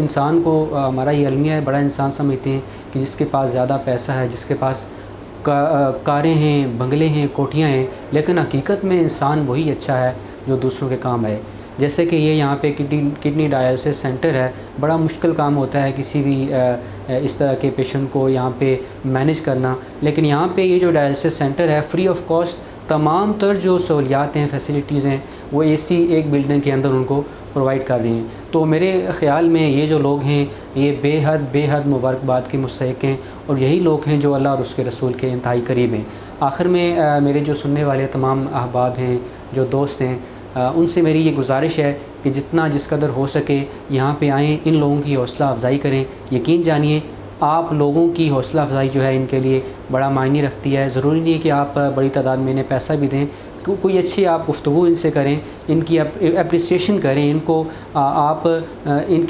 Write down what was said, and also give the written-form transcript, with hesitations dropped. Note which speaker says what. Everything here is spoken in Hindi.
Speaker 1: इंसान को हमारा ये अलमिया है, बड़ा इंसान समझते हैं कि जिसके पास ज़्यादा पैसा है, जिसके पास कारें हैं, बंगले हैं, कोठियाँ हैं, लेकिन हकीकत में इंसान वही अच्छा है जो दूसरों के काम आए। जैसे कि ये यहाँ पे किडनी डायलिसिस सेंटर है, बड़ा मुश्किल काम होता है किसी भी इस तरह के पेशेंट को यहाँ पे मैनेज करना, लेकिन यहाँ पे ये जो डायलिसिस सेंटर है फ्री ऑफ कॉस्ट तमाम तर जो सहूलियात हैं, फैसिलिटीज़ हैं, वो इसी एक बिल्डिंग के अंदर उनको प्रोवाइड कर रही हैं। तो मेरे ख़्याल में ये जो लोग हैं ये बेहद मुबारकबाद के मुस्तहिक़ हैं, और यही लोग हैं जो अल्लाह और उसके रसूल के इंतहाई करीब हैं। आखिर में मेरे जो सुनने वाले तमाम अहबाब हैं, जो दोस्त हैं, उनसे मेरी ये गुजारिश है कि जितना जिस कदर हो सके यहाँ पे आएँ, इन लोगों की हौसला अफजाई करें। यकीन जानिए आप लोगों की हौसला अफजाई जो है इनके लिए बड़ा मायने रखती है। ज़रूरी नहीं है कि आप बड़ी तादाद में इन्हें पैसा भी दें, कोई अच्छी आप गुफ्तगू इनसे करें, इनकी अप्रिसिएशन करें, इनको आप इन